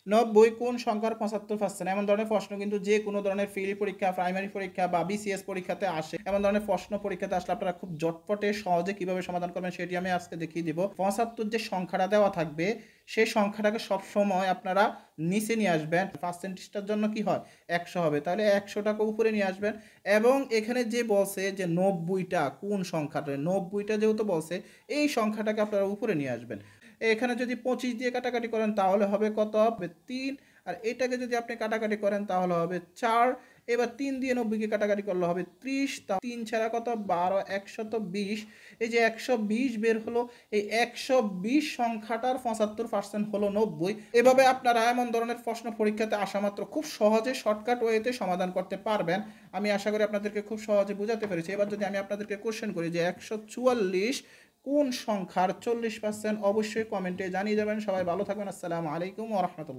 90 কোন সংখ্যার 75%? এমন ধরনের প্রশ্ন কিন্তু যে কোনো ধরনের ফিল পরীক্ষা, প্রাইমারি পরীক্ষা বা বিসিএস পরীক্ষাতে আসে। এমন ধরনের প্রশ্ন পরীক্ষাতে আসলে আপনারা খুব জটপটে সহজে কিভাবে সমাধান করবেন সেটি আমি আজকে দেখিয়ে দিব। 75 যে সংখ্যাটা দেওয়া থাকবে সেই সংখ্যাটাকে সবসময় আপনারা নিচে নিয়ে আসবেন। পার্সেন্টেজটার জন্য কি হয় 100 হবে, তাহলে 100টাকে উপরে নিয়ে আসবেন। এবং এখানে যে বলছে যে 90টা কোন সংখ্যাটা, 90টা যেহেতু বলছে এই সংখ্যাটাকে আপনারা উপরে নিয়ে আসবেন। এখানে যদি 25 দিয়ে কাটাকাটি করেন তাহলে হবে কত? হবে 3। আর এটাকে যদি আপনি কাটাকাটি করেন তাহলে হবে 4। এবার 3 দিয়ে 90কে কাটাকাটি করলে হবে 30। তা 3 ছাড়া কত? 12, 120। এই যে 120 বের হলো, এই 120 সংখ্যাটার 75% হলো 90। এভাবে আপনারা এমন ধরনের প্রশ্ন পরীক্ষাতে আসা মাত্র খুব সহজে শর্টকাট ওয়েতে সমাধান করতে পারবেন। আমি আশা করি আপনাদেরকে খুব সহজে বুঝাতে পেরেছি। এবার যদি আমি আপনাদেরকে কোশ্চেন করি যে 144 কোন সংখ্যার 40%? অবশ্যই কমেন্টে জানিয়ে যাবেন। সবাই ভালো থাকবেন। আসসালামু আলাইকুম ওয়া রাহমাতুল্লাহ।